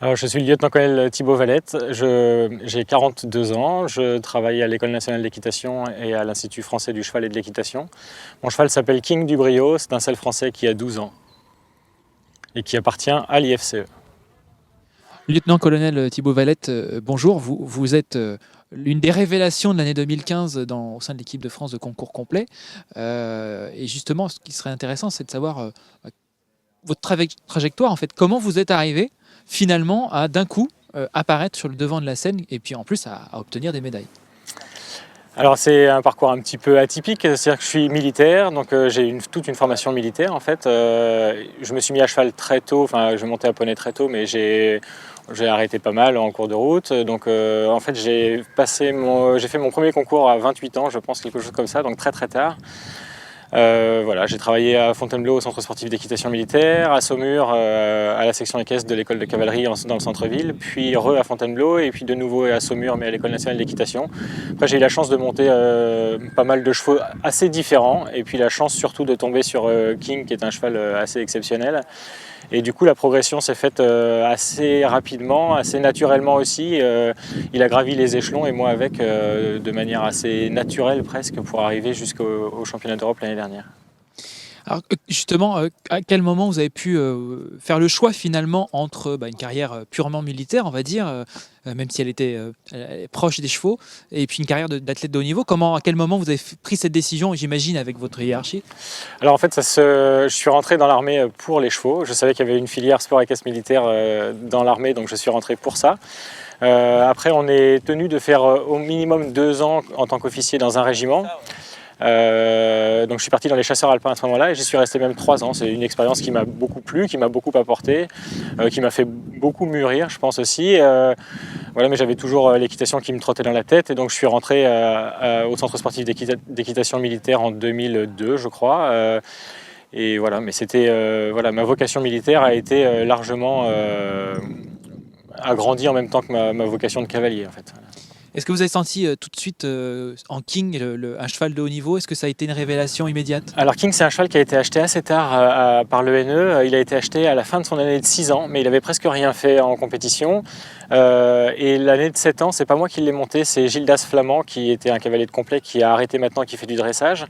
Alors, je suis le lieutenant-colonel Thibaut Valette, j'ai 42 ans, je travaille à l'École nationale d'équitation et à l'Institut français du cheval et de l'équitation. Mon cheval s'appelle King du Brio, c'est un selle français qui a 12 ans et qui appartient à l'IFCE. Lieutenant-colonel Thibaut Valette, bonjour. Vous êtes l'une des révélations de l'année 2015 au sein de l'équipe de France de concours complet. Et justement, ce qui serait intéressant, c'est de savoir votre trajectoire, en fait. Comment vous êtes arrivé finalement à d'un coup apparaître sur le devant de la scène et puis en plus à obtenir des médailles? Alors c'est un parcours un petit peu atypique, c'est-à-dire que je suis militaire, donc j'ai toute une formation militaire en fait. Je me suis mis à cheval très tôt, enfin je montais à poney très tôt, mais j'ai arrêté pas mal en cours de route. Donc en fait j'ai fait mon premier concours à 28 ans, je pense, quelque chose comme ça, donc très très tard. Voilà, j'ai travaillé à Fontainebleau au centre sportif d'équitation militaire, à Saumur à la section équestre de l'école de cavalerie dans le centre-ville, puis à Fontainebleau et puis de nouveau à Saumur mais à l'école nationale d'équitation. Après j'ai eu la chance de monter pas mal de chevaux assez différents et puis la chance surtout de tomber sur King qui est un cheval assez exceptionnel. Et du coup, la progression s'est faite assez rapidement, assez naturellement aussi. Il a gravi les échelons et moi avec, de manière assez naturelle presque, pour arriver jusqu'au championnat d'Europe l'année dernière. Alors justement, à quel moment vous avez pu faire le choix finalement entre une carrière purement militaire, on va dire, même si elle est proche des chevaux, et puis une carrière d'athlète de haut niveau? À quel moment vous avez pris cette décision, j'imagine, avec votre hiérarchie? Alors en fait, je suis rentré dans l'armée pour les chevaux. Je savais qu'il y avait une filière sport équestre militaire dans l'armée, donc je suis rentré pour ça. Après, on est tenu de faire au minimum 2 ans en tant qu'officier dans un régiment. Donc je suis parti dans les chasseurs alpins à ce moment-là et j'y suis resté même 3 ans. C'est une expérience qui m'a beaucoup plu, qui m'a beaucoup apporté, qui m'a fait beaucoup mûrir, je pense aussi. Voilà, mais j'avais toujours l'équitation qui me trottait dans la tête et donc je suis rentré au centre sportif d'équitation militaire en 2002, je crois. Et voilà, mais c'était voilà, ma vocation militaire a été largement agrandie en même temps que ma vocation de cavalier en fait. Est-ce que vous avez senti tout de suite en King un cheval de haut niveau? Est-ce que ça a été une révélation immédiate? Alors King, c'est un cheval qui a été acheté assez tard par l'ENE. Il a été acheté à la fin de son année de 6 ans, mais il avait presque rien fait en compétition. Et l'année de 7 ans, c'est pas moi qui l'ai monté, c'est Gildas Flamand, qui était un cavalier de complet, qui a arrêté maintenant, qui fait du dressage,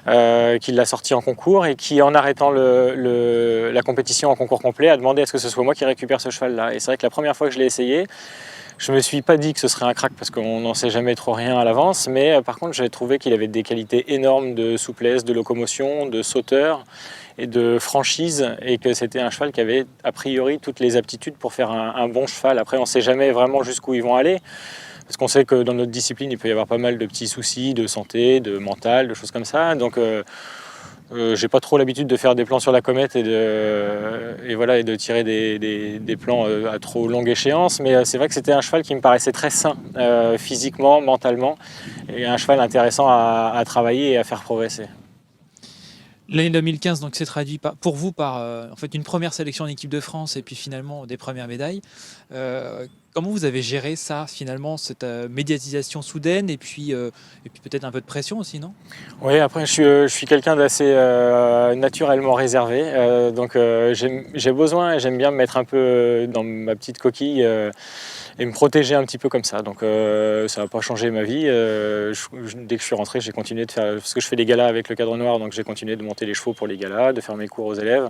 qui l'a sorti en concours et qui, en arrêtant la compétition en concours complet, a demandé à ce que ce soit moi qui récupère ce cheval-là. Et c'est vrai que la première fois que je l'ai essayé, je ne me suis pas dit que ce serait un crack parce qu'on n'en sait jamais trop rien à l'avance, mais par contre j'ai trouvé qu'il avait des qualités énormes de souplesse, de locomotion, de sauteur et de franchise, et que c'était un cheval qui avait a priori toutes les aptitudes pour faire un bon cheval. Après on ne sait jamais vraiment jusqu'où ils vont aller, parce qu'on sait que dans notre discipline il peut y avoir pas mal de petits soucis de santé, de mental, de choses comme ça. Donc j'ai pas trop l'habitude de faire des plans sur la comète et de tirer des plans à trop longue échéance, mais c'est vrai que c'était un cheval qui me paraissait très sain, physiquement, mentalement, et un cheval intéressant à travailler et à faire progresser. L'année 2015 donc s'est traduit pour vous par en fait une première sélection en équipe de France et puis finalement des premières médailles. Comment vous avez géré ça finalement, cette médiatisation soudaine et puis peut-être un peu de pression aussi, non? Oui, après je suis quelqu'un d'assez naturellement réservé, donc j'ai besoin et j'aime bien me mettre un peu dans ma petite coquille et me protéger un petit peu comme ça. Donc ça n'a pas changé ma vie. Dès que je suis rentré, j'ai continué de faire, parce que je fais des galas avec le cadre noir, donc j'ai continué de monter les chevaux pour les galas, de faire mes cours aux élèves,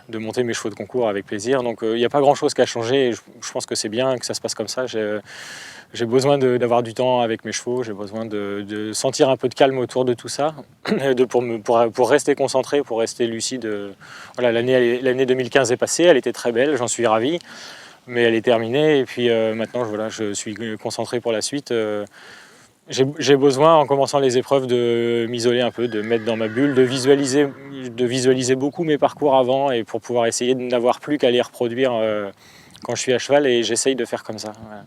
de monter mes chevaux de concours avec plaisir. Donc il n'y a pas grand chose qui a changé et je pense que c'est bien que ça se passe comme ça. J'ai besoin d'avoir du temps avec mes chevaux, j'ai besoin de sentir un peu de calme autour de tout ça, pour rester concentré, pour rester lucide. Voilà, l'année 2015 est passée, elle était très belle, j'en suis ravi, mais elle est terminée et puis maintenant voilà, je suis concentré pour la suite. J'ai besoin, en commençant les épreuves, de m'isoler un peu, de me mettre dans ma bulle, de visualiser beaucoup mes parcours avant, et pour pouvoir essayer de n'avoir plus qu'à les reproduire quand je suis à cheval, et j'essaye de faire comme ça. Voilà.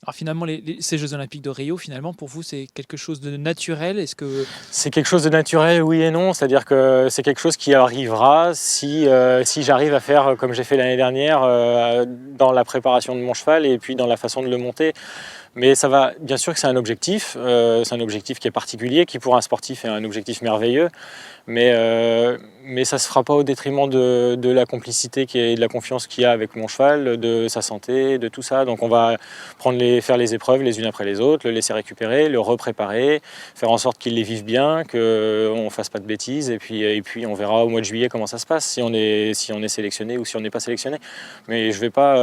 Alors finalement, ces Jeux Olympiques de Rio, finalement, pour vous, c'est quelque chose de naturel? Est-ce que C'est quelque chose de naturel, oui et non. C'est-à-dire que c'est quelque chose qui arrivera si j'arrive à faire comme j'ai fait l'année dernière dans la préparation de mon cheval et puis dans la façon de le monter. Mais ça va, bien sûr que c'est un objectif qui est particulier, qui pour un sportif est un objectif merveilleux, mais ça ne se fera pas au détriment de la complicité et de la confiance qu'il y a avec mon cheval, de sa santé, de tout ça. Donc on va faire les épreuves les unes après les autres, le laisser récupérer, le repréparer, faire en sorte qu'il les vive bien, qu'on ne fasse pas de bêtises, et puis on verra au mois de juillet comment ça se passe, si on est sélectionné ou si on n'est pas sélectionné. Mais je vais pas,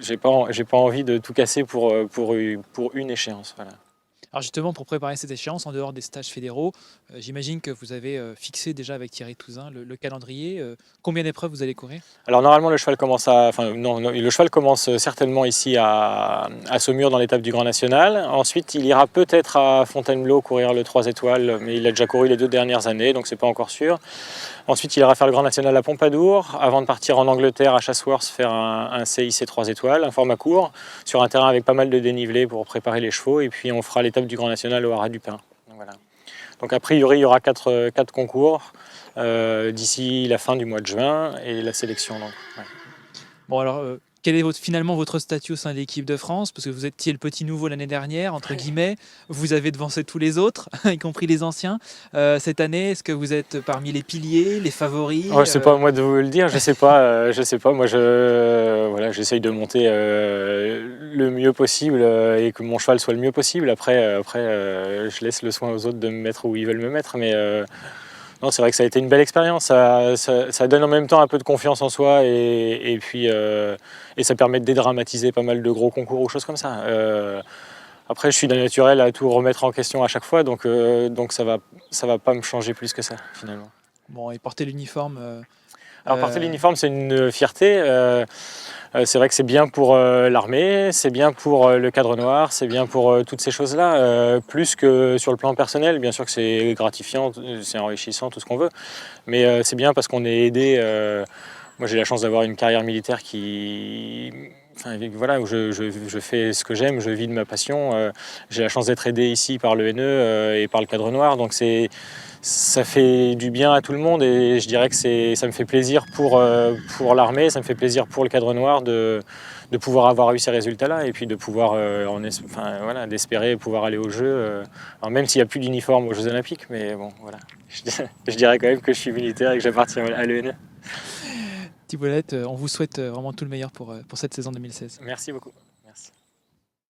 j'ai pas envie de tout casser pour une échéance. Voilà. Alors justement, pour préparer cette échéance, en dehors des stages fédéraux, j'imagine que vous avez fixé déjà avec Thierry Touzin le calendrier. Combien d'épreuves vous allez courir? Alors normalement le cheval commence le cheval commence certainement ici à Saumur dans l'étape du Grand National. Ensuite il ira peut-être à Fontainebleau courir le 3 étoiles, mais il a déjà couru les 2 dernières années, donc c'est pas encore sûr. Ensuite il ira faire le Grand National à Pompadour, avant de partir en Angleterre à Chatsworth faire un CIC 3 étoiles, un format court, sur un terrain avec pas mal de dénivelé pour préparer les chevaux, et puis on fera l'étape du Grand National au Haras du Pin. Voilà. Donc a priori il y aura 4 concours d'ici la fin du mois de juin et la sélection. Donc, ouais. Bon alors, quel est finalement votre statut au sein de l'équipe de France? Parce que vous étiez le petit nouveau l'année dernière, entre guillemets. Vous avez devancé tous les autres, y compris les anciens. Cette année, est-ce que vous êtes parmi les piliers, les favoris? Oh, c'est pas à moi de vous le dire, je sais pas. Moi, voilà, j'essaye de monter le mieux possible et que mon cheval soit le mieux possible. Après, je laisse le soin aux autres de me mettre où ils veulent me mettre. Mais non, c'est vrai que ça a été une belle expérience. Ça donne en même temps un peu de confiance en soi et puis ça permet de dédramatiser pas mal de gros concours ou choses comme ça. Après, je suis d'un naturel à tout remettre en question à chaque fois, donc ça va pas me changer plus que ça finalement. Bon, et porter l'uniforme. Alors porter l'uniforme, c'est une fierté. C'est vrai que c'est bien pour l'armée, c'est bien pour le cadre noir, c'est bien pour toutes ces choses-là, plus que sur le plan personnel. Bien sûr que c'est gratifiant, c'est enrichissant, tout ce qu'on veut, mais c'est bien parce qu'on est aidé. Moi, j'ai la chance d'avoir une carrière militaire voilà, où je fais ce que j'aime, je vis de ma passion. J'ai la chance d'être aidé ici par le NE et par le cadre noir, donc ça fait du bien à tout le monde et je dirais que ça me fait plaisir pour l'armée, ça me fait plaisir pour le cadre noir de pouvoir avoir eu ces résultats-là et puis de pouvoir voilà, d'espérer pouvoir aller aux Jeux, alors même s'il n'y a plus d'uniforme aux Jeux Olympiques, mais bon voilà, je dirais quand même que je suis militaire et que j'appartiens à l'ENE. Thibault Lelette, on vous souhaite vraiment tout le meilleur pour cette saison 2016. Merci beaucoup.